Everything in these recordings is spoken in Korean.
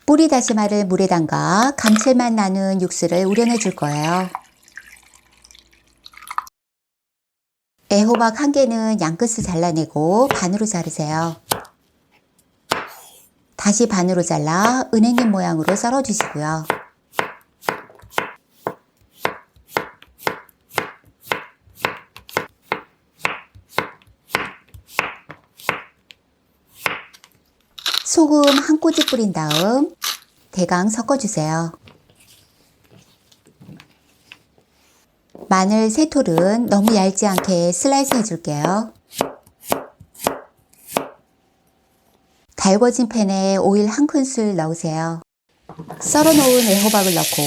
뿌리 다시마를 물에 담가 감칠맛 나는 육수를 우려내 줄 거예요. 애호박 1개는 양끝을 잘라내고 반으로 자르세요. 다시 반으로 잘라 은행잎 모양으로 썰어 주시고요. 소금 1꼬집 뿌린 다음 대강 섞어주세요. 마늘 3톨은 너무 얇지 않게 슬라이스 해줄게요. 달궈진 팬에 오일 1큰술 넣으세요. 썰어 놓은 애호박을 넣고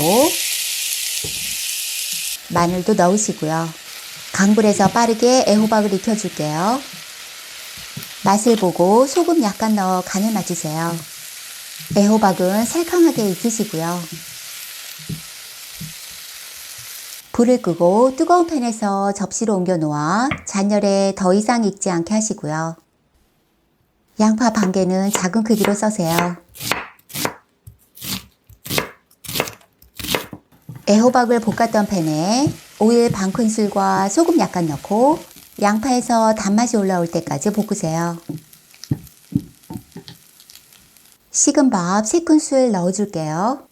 마늘도 넣으시고요. 강불에서 빠르게 애호박을 익혀줄게요. 맛을 보고 소금 약간 넣어 간을 맞추세요. 애호박은 살캉하게 익히시고요. 불을 끄고 뜨거운 팬에서 접시로 옮겨 놓아 잔열에 더 이상 익지 않게 하시고요. 양파 1개는 작은 크기로 써세요. 애호박을 볶았던 팬에 오일 1큰술과 소금 약간 넣고 양파에서 단맛이 올라올 때까지 볶으세요. 식은 밥 3큰술 넣어줄게요.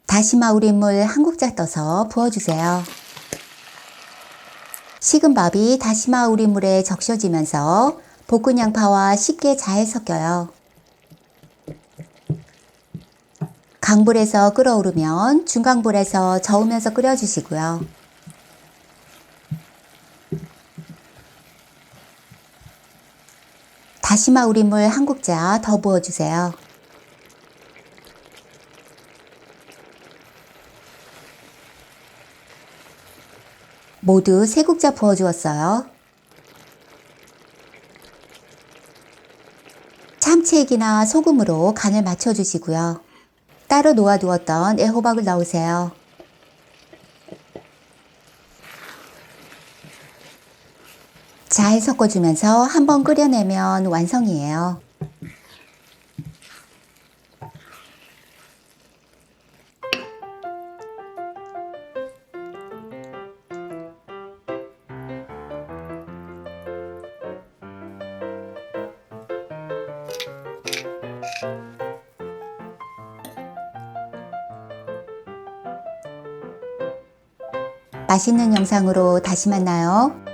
다시마 우린물 1국자 떠서 부어주세요. 식은 밥이 다시마 우린물에 적셔지면서 볶은 양파와 쉽게 잘 섞여요. 강불에서 끓어오르면 중강불에서 저으면서 끓여주시고요. 다시마 우린물 1국자 더 부어주세요. 모두 3국자 부어주었어요. 참치액이나 소금으로 간을 맞춰주시고요. 따로 놓아두었던 애호박을 넣으세요. 잘 섞어주면서 한번 끓여내면 완성이에요. 맛있는 영상으로 다시 만나요.